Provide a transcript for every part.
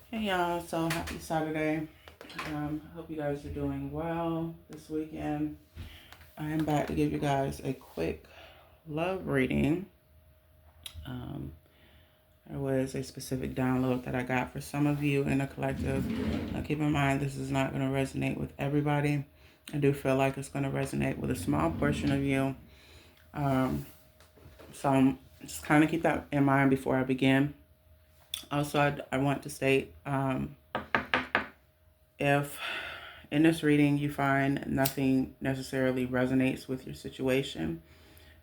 Hey y'all, so happy Saturday. Hope you guys are doing well this weekend. I am back to give you guys a quick love reading. Um, there was a specific download that I got for some of you in the collective. Now keep in mind, this is not going to resonate with everybody. I do feel like it's going to resonate with a small portion of you. So just kind of keep that in mind before I begin. Also, I want to state if in this reading you find nothing necessarily resonates with your situation,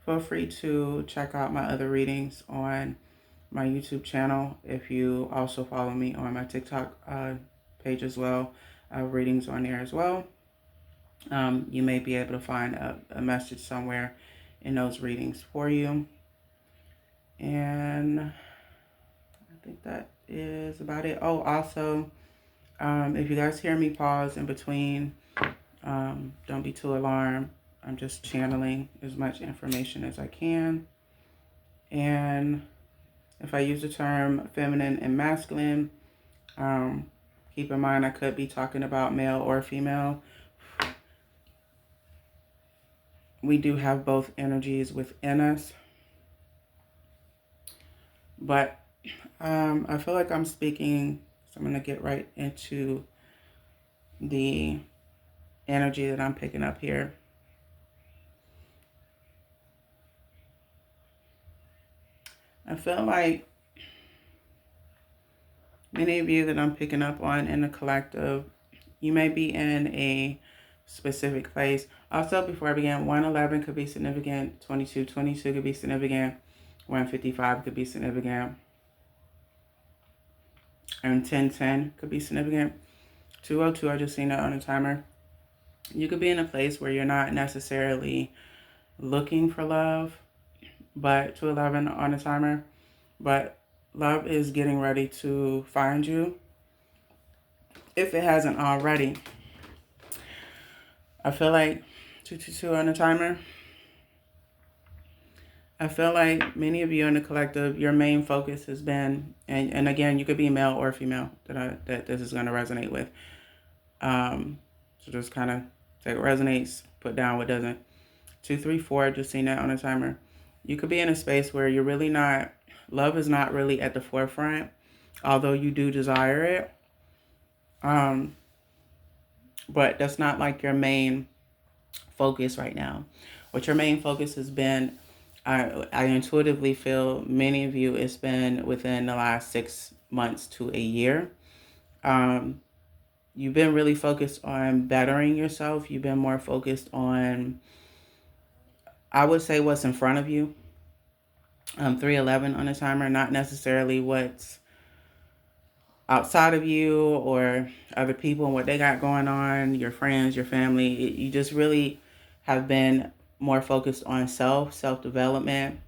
feel free to check out my other readings on my YouTube channel. If you also follow me on my TikTok page as well, readings on there as well. You may be able to find a message somewhere in those readings for you. And I think that is about it. Oh, also, if you guys hear me pause in between, don't be too alarmed. I'm just channeling as much information as I can. And if I use the term feminine and masculine, keep in mind I could be talking about male or female. We do have both energies within us. But I feel like I'm speaking, so I'm going to get right into the energy that I'm picking up here. I feel like many of you that I'm picking up on in the collective, you may be in a specific place. Also, before I begin, 111 could be significant, 2222 could be significant, 155 could be significant, and 1010 could be significant. 202, I just seen that on the timer. You could be in a place where you're not necessarily looking for love, but 211 on the timer, but love is getting ready to find you if it hasn't already. I feel like 222 on the timer. I feel like many of you in the collective, your main focus has been, and again, you could be male or female that this is going to resonate with. So just kind of take what resonates, put down what doesn't. 234, just seen that on the timer. You could be in a space where you're really not, love is not really at the forefront, although you do desire it. But that's not like your main focus right now. What your main focus has been, I intuitively feel many of you, it's been within the last 6 months to a year. You've been really focused on bettering yourself. You've been more focused on, I would say, what's in front of you. 311 on the timer, not necessarily what's outside of you or other people and what they got going on, your friends, your family. You just really have been more focused on self-development,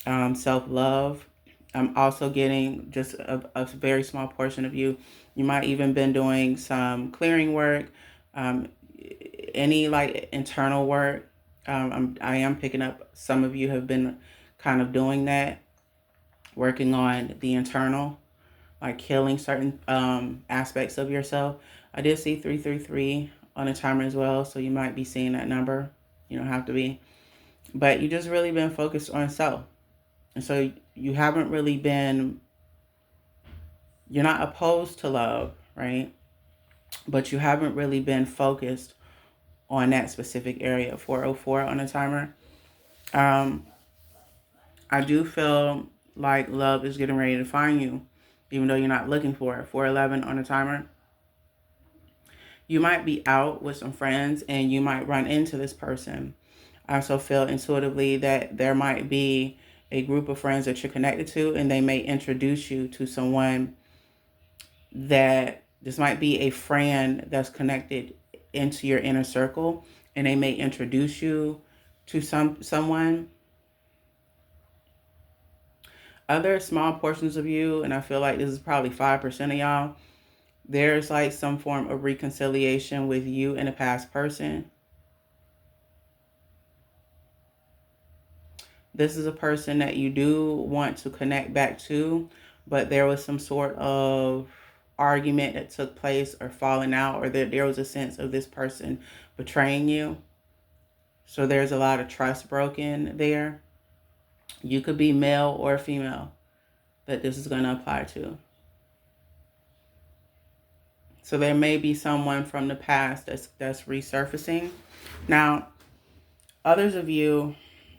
self-love. I'm also getting just a very small portion of you. You might even been doing some clearing work, any like internal work. I am picking up some of you have been kind of doing that, working on the internal, like healing certain aspects of yourself. I did see 333 on a timer as well, so you might be seeing that number. You don't have to be. But you just really been focused on self. And so you haven't really been, you're not opposed to love, right? But you haven't really been focused on that specific area. 404 on a timer. I do feel like love is getting ready to find you, even though you're not looking for it. 411 on a timer. You might be out with some friends and you might run into this person. I also feel intuitively that there might be a group of friends that you're connected to, and they may introduce you to someone that this might be a friend that's connected into your inner circle, and they may introduce you to someone. Other small portions of you, and I feel like this is probably 5% of y'all, there's like some form of reconciliation with you and a past person. This is a person that you do want to connect back to, but there was some sort of argument that took place or falling out, or that there was a sense of this person betraying you. So there's a lot of trust broken there. You could be male or female that this is going to apply to. So there may be someone from the past that's resurfacing. Now, others of you,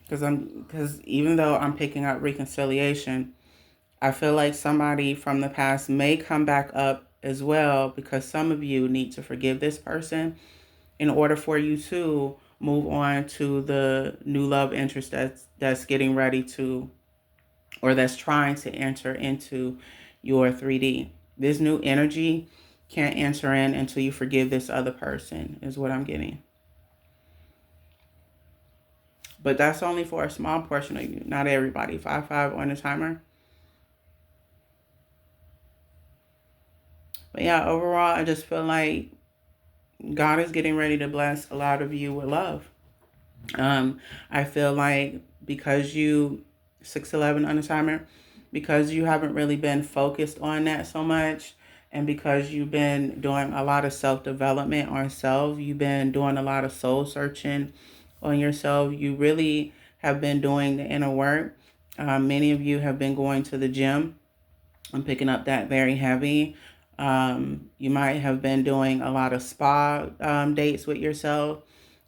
because even though I'm picking up reconciliation, I feel like somebody from the past may come back up as well, because some of you need to forgive this person in order for you to move on to the new love interest that's getting ready to, or that's trying to enter into your 3D. This new energy can't enter in until you forgive this other person, is what I'm getting. But that's only for a small portion of you, not everybody. 5-5 on the timer. But yeah, overall, I just feel like God is getting ready to bless a lot of you with love. I feel like because you, 6-11 on the timer, because you haven't really been focused on that so much, and because you've been doing a lot of self-development on self, you've been doing a lot of soul searching on yourself, you really have been doing the inner work. Many of you have been going to the gym. I'm picking up that very heavy. You might have been doing a lot of spa dates with yourself.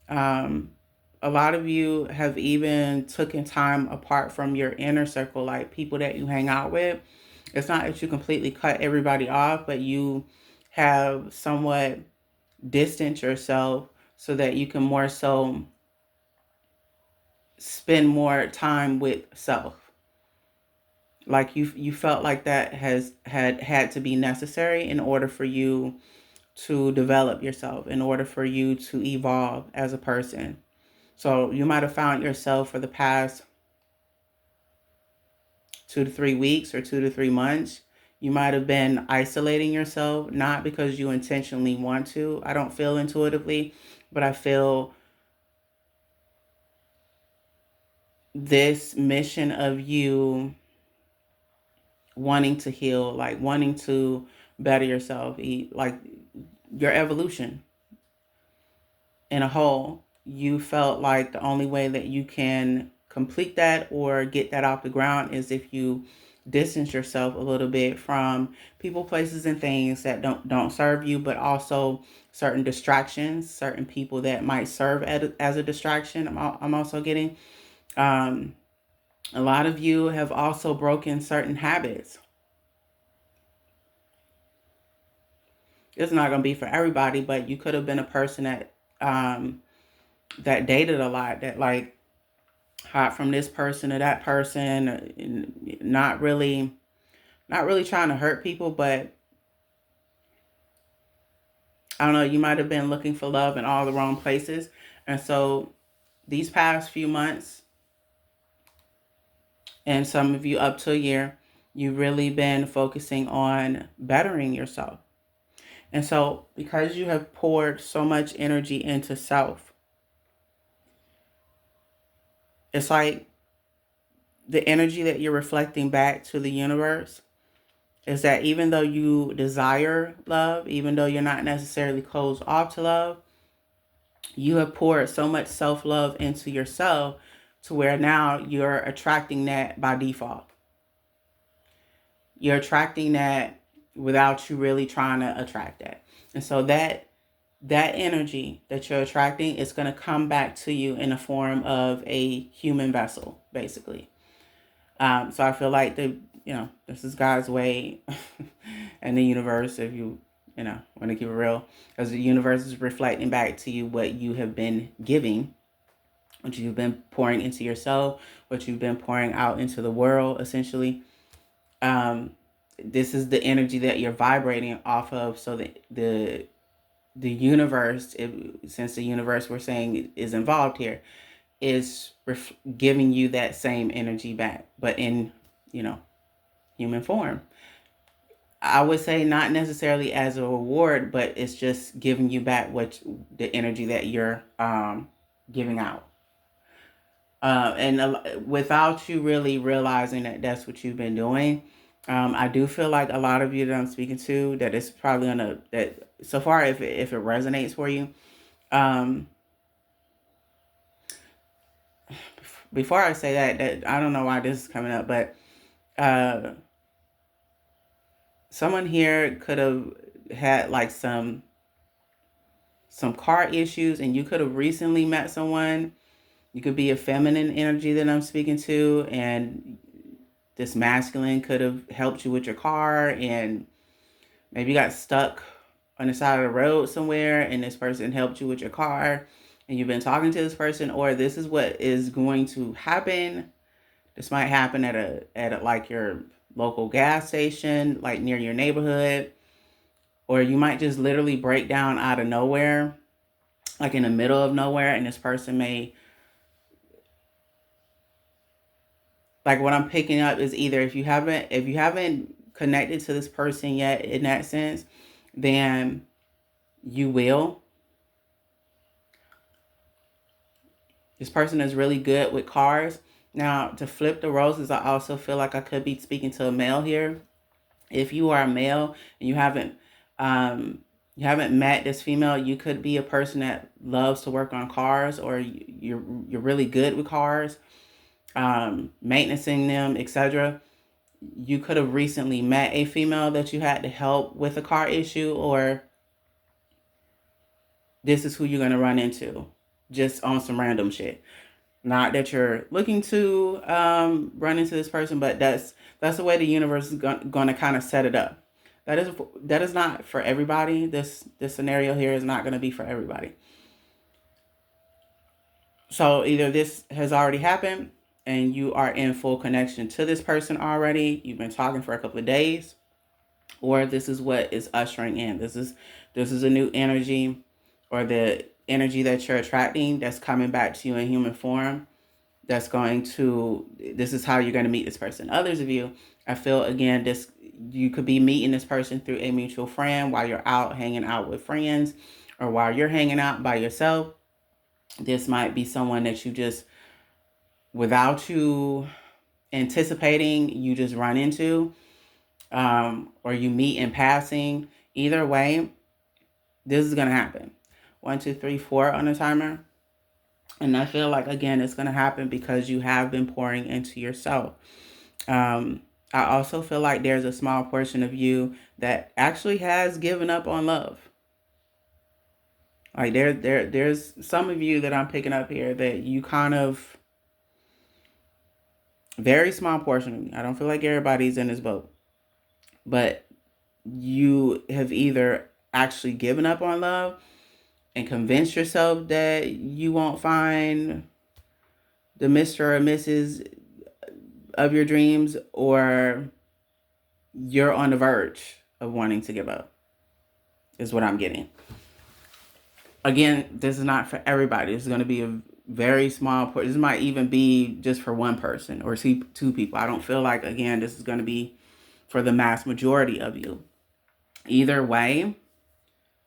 A lot of you have even taken time apart from your inner circle, like people that you hang out with. It's not that you completely cut everybody off, but you have somewhat distanced yourself so that you can more so spend more time with self. Like you felt like that had to be necessary in order for you to develop yourself, in order for you to evolve as a person. So you might have found yourself for the past 2 to 3 weeks or 2 to 3 months, you might have been isolating yourself, not because you intentionally want to. I don't feel intuitively, but I feel this mission of you wanting to heal, like wanting to better yourself, like your evolution in a whole. You felt like the only way that you can complete that or get that off the ground is if you distance yourself a little bit from people, places, and things that don't serve you, but also certain distractions, certain people that might serve as a distraction. I'm also getting a lot of you have also broken certain habits. It's not going to be for everybody, but you could have been a person that that dated a lot, that like hot from this person to that person, not really trying to hurt people, but I don't know, you might have been looking for love in all the wrong places. And so these past few months, and some of you up to a year, you've really been focusing on bettering yourself. And so because you have poured so much energy into self, it's like the energy that you're reflecting back to the universe is that even though you desire love, even though you're not necessarily closed off to love, you have poured so much self-love into yourself to where now you're attracting that by default. You're attracting that without you really trying to attract that. And so that energy that you're attracting is going to come back to you in the form of a human vessel, basically. So I feel like this is God's way and the universe, if you want to keep it real, because the universe is reflecting back to you what you have been giving, what you've been pouring into yourself, what you've been pouring out into the world, essentially. This is the energy that you're vibrating off of. So that the universe, since the universe we're saying is involved here, is giving you that same energy back, but in human form. I would say not necessarily as a reward, but it's just giving you back the energy that you're giving out. And without you really realizing that that's what you've been doing, I do feel like a lot of you that I'm speaking to, that it's probably gonna, that so far, if it resonates for you, um, before I say that I don't know why this is coming up, but uh, someone here could have had like some car issues, and you could have recently met someone. You could be a feminine energy that I'm speaking to, and this masculine could have helped you with your car, and maybe you got stuck on the side of the road somewhere, and this person helped you with your car, and you've been talking to this person, or this is what is going to happen. This might happen at like your local gas station, like near your neighborhood, or you might just literally break down out of nowhere, like in the middle of nowhere, and this person may, like, what I'm picking up is either if you haven't connected to this person yet in that sense, then you will. This person is really good with cars. Now, to flip the roses, I also feel like I could be speaking to a male here. If you are a male and you haven't met this female, you could be a person that loves to work on cars, or you're really good with cars, maintaining them, etc. You could have recently met a female that you had to help with a car issue, or this is who you're going to run into just on some random shit. Not that you're looking to run into this person, but that's the way the universe is going to kind of set it up. That is not for everybody. This scenario here is not going to be for everybody. So either this has already happened and you are in full connection to this person already. You've been talking for a couple of days, or this is what is ushering in. This is a new energy, or the energy that you're attracting that's coming back to you in human form. This is how you're going to meet this person. Others of you, I feel, again, this, you could be meeting this person through a mutual friend while you're out hanging out with friends, or while you're hanging out by yourself. This might be someone that you just, without you anticipating, you just run into, or you meet in passing. Either way, this is going to happen. 1, 2, 3, 4 on the timer. And I feel like, again, it's going to happen because you have been pouring into yourself. I also feel like there's a small portion of you that actually has given up on love. Like there's some of you that I'm picking up here that you kind of, very small portion of me. I don't feel like everybody's in this boat, but you have either actually given up on love and convinced yourself that you won't find the Mr. or Mrs. of your dreams, or you're on the verge of wanting to give up, is what I'm getting. Again, this is not for everybody. This is going to be a very small portion. This might even be just for one person or two people. I don't feel like, again, this is going to be for the mass majority of you. Either way,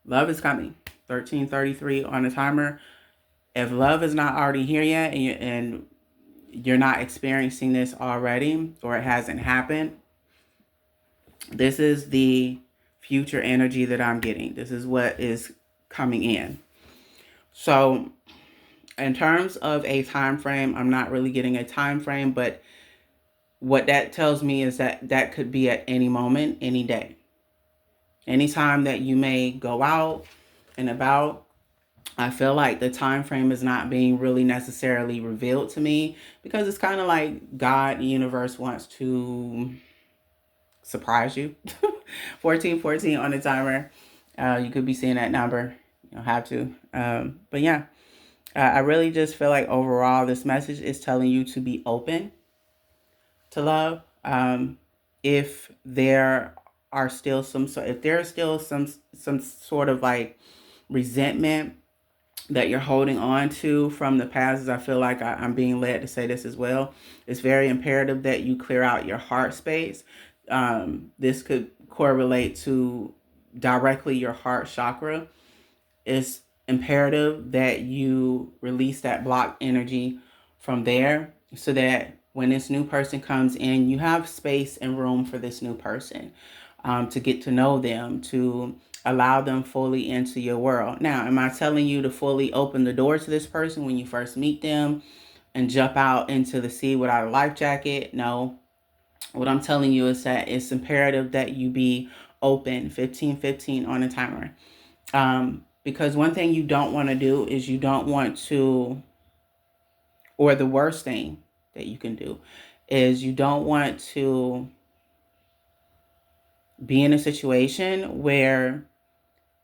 love is coming. 1333 on the timer. If love is not already here yet, and you're not experiencing this already, or it hasn't happened, this is the future energy that I'm getting. This is what is coming in. So in terms of a time frame, I'm not really getting a time frame, but what that tells me is that could be at any moment, any day. Anytime that you may go out and about, I feel like the time frame is not being really necessarily revealed to me, because it's kind of like God, the universe, wants to surprise you. 1414 on the timer. You could be seeing that number. You don't have to. But yeah, I really just feel like overall this message is telling you to be open to love. If there are still if there's still some sort of like resentment that you're holding on to from the past, as I feel like I'm being led to say this as well, it's very imperative that you clear out your heart space. This could correlate to directly your heart chakra. It's imperative that you release that blocked energy from there, so that when this new person comes in, you have space and room for this new person, to get to know them, to allow them fully into your world. Now, am I telling you to fully open the door to this person when you first meet them and jump out into the sea without a life jacket? No. What I'm telling you is that it's imperative that you be open. 15-15 on a timer. Because one thing you don't want to do is you don't want to, or the worst thing that you can do is you don't want to be in a situation where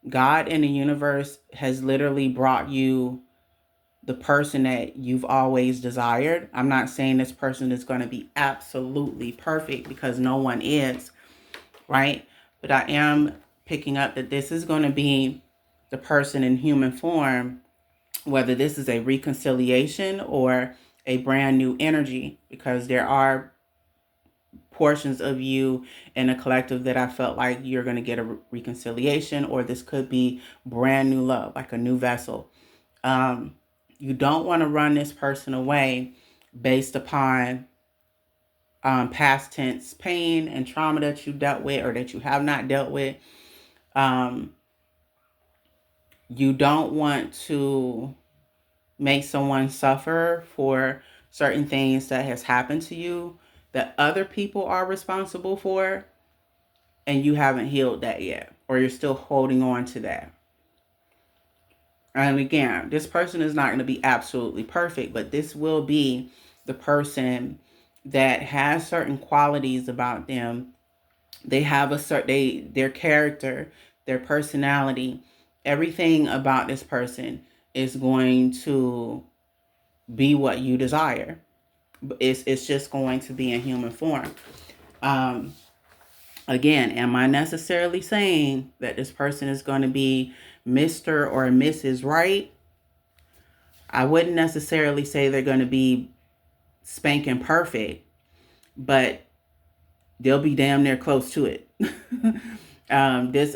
God in the universe has literally brought you the person that you've always desired. I'm not saying this person is going to be absolutely perfect, because no one is, right? But I am picking up that this is going to be the person in human form, whether this is a reconciliation or a brand new energy, because there are portions of you in a collective that I felt like you're going to get a reconciliation, or this could be brand new love, like a new vessel. You don't want to run this person away based upon past tense pain and trauma that you dealt with or that you have not dealt with. You don't want to make someone suffer for certain things that has happened to you that other people are responsible for, and you haven't healed that yet, or you're still holding on to that. And again, this person is not going to be absolutely perfect, but this will be the person that has certain qualities about them. They have their character, their personality, everything about this person is going to be what you desire. It's just going to be in human form. Again, am I necessarily saying that this person is going to be Mr. or Mrs. Right? I wouldn't necessarily say they're going to be spanking perfect, but they'll be damn near close to it. This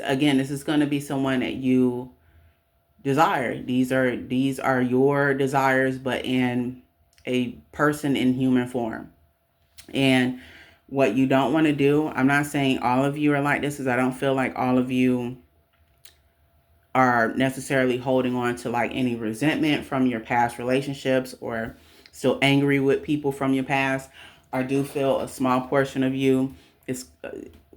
is going to be someone that you desire. These are your desires, but in a person in human form. And what you don't want to do, I'm not saying all of you are like this, because I don't feel like all of you are necessarily holding on to like any resentment from your past relationships or still angry with people from your past. I do feel a small portion of you is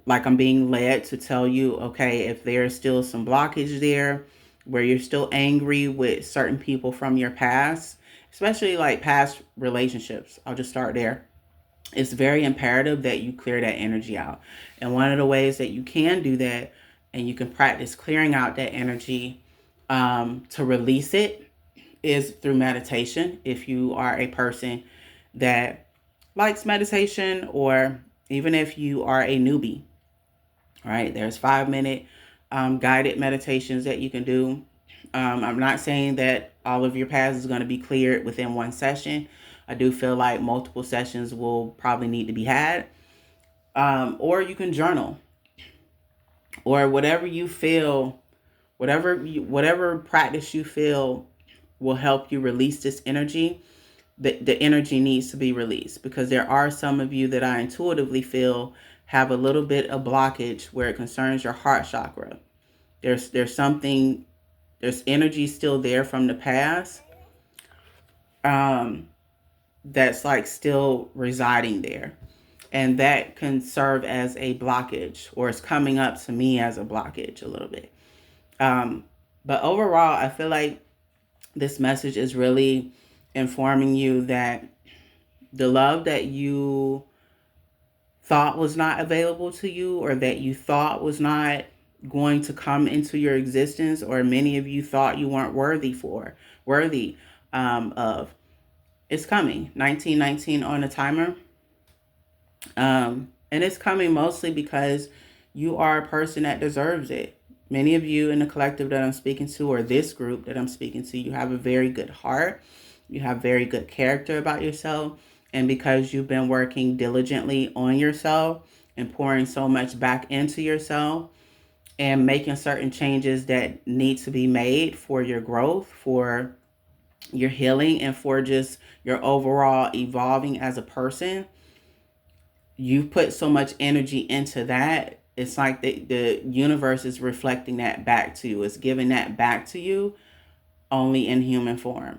like I'm being led to tell you, okay, if there's still some blockage there where you're still angry with certain people from your past, especially like past relationships, I'll just start there. It's very imperative that you clear that energy out. And one of the ways that you can do that, and you can practice clearing out that energy to release it, is through meditation. If you are a person that likes meditation, or even if you are a newbie, right? There's 5-minute guided meditations that you can do. I'm not saying that all of your past is going to be cleared within one session. I do feel like multiple sessions will probably need to be had. Or you can journal, or whatever you feel, whatever practice you feel will help you release this energy. The energy needs to be released, because there are some of you that I intuitively feel have a little bit of blockage where it concerns your heart chakra. There's energy still there from the past. That's like still residing there, and that can serve as a blockage, or it's coming up to me as a blockage a little bit. But overall, I feel like this message is really informing you that the love that you thought was not available to you, or that you thought was not going to come into your existence, or many of you thought you weren't worthy of, it's coming. 1919 on the timer. And it's coming mostly because you are a person that deserves it. Many of you in the collective that I'm speaking to, or this group that I'm speaking to, you have a very good heart. You have very good character about yourself. And because you've been working diligently on yourself and pouring so much back into yourself and making certain changes that need to be made for your growth, for your healing and for just your overall evolving as a person, you put so much energy into that. It's like the universe is reflecting that back to you. It's giving that back to you only in human form.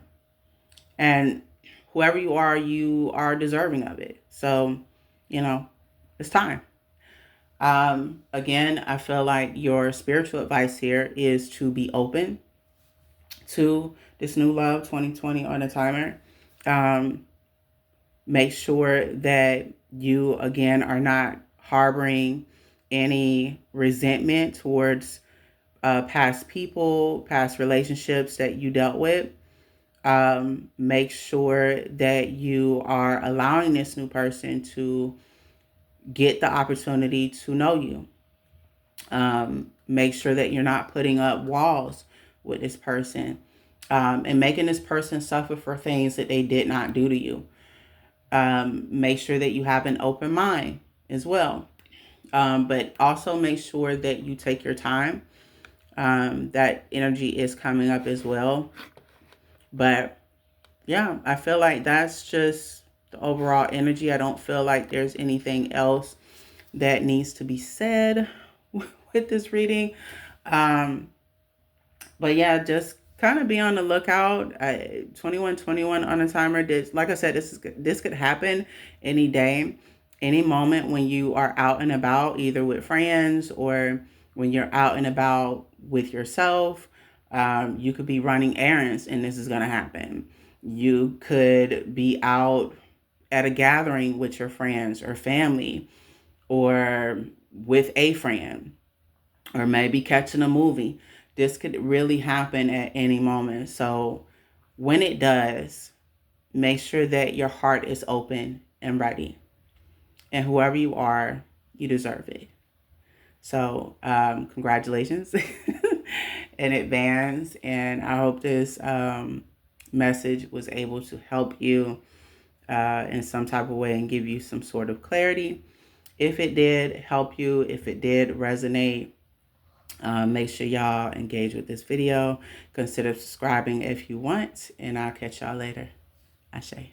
And whoever you are deserving of it. So, you know, it's time. Again, I feel like your spiritual advice here is to be open to this new love 2020 on a timer. Um, Make sure that you, again, are not harboring any resentment towards past people, past relationships that you dealt with. Make sure that you are allowing this new person to get the opportunity to know you. Make sure that you're not putting up walls with this person, and making this person suffer for things that they did not do to you. Make sure that you have an open mind as well. But also make sure that you take your time. That energy is coming up as well. But yeah, I feel like that's just the overall energy. I don't feel like there's anything else that needs to be said with this reading. Um, but yeah, just kind of be on the lookout. 2121 on a timer. This, like I said, this could happen any day, any moment when you are out and about, either with friends or when you're out and about with yourself. You could be running errands and this is going to happen. You could be out at a gathering with your friends or family, or with a friend, or maybe catching a movie. This could really happen at any moment. So when it does, make sure that your heart is open and ready. And whoever you are, you deserve it. So congratulations in advance. And I hope this message was able to help you in some type of way and give you some sort of clarity. If it did help you, if it did resonate, make sure y'all engage with this video. Consider subscribing if you want, and I'll catch y'all later. Ashe.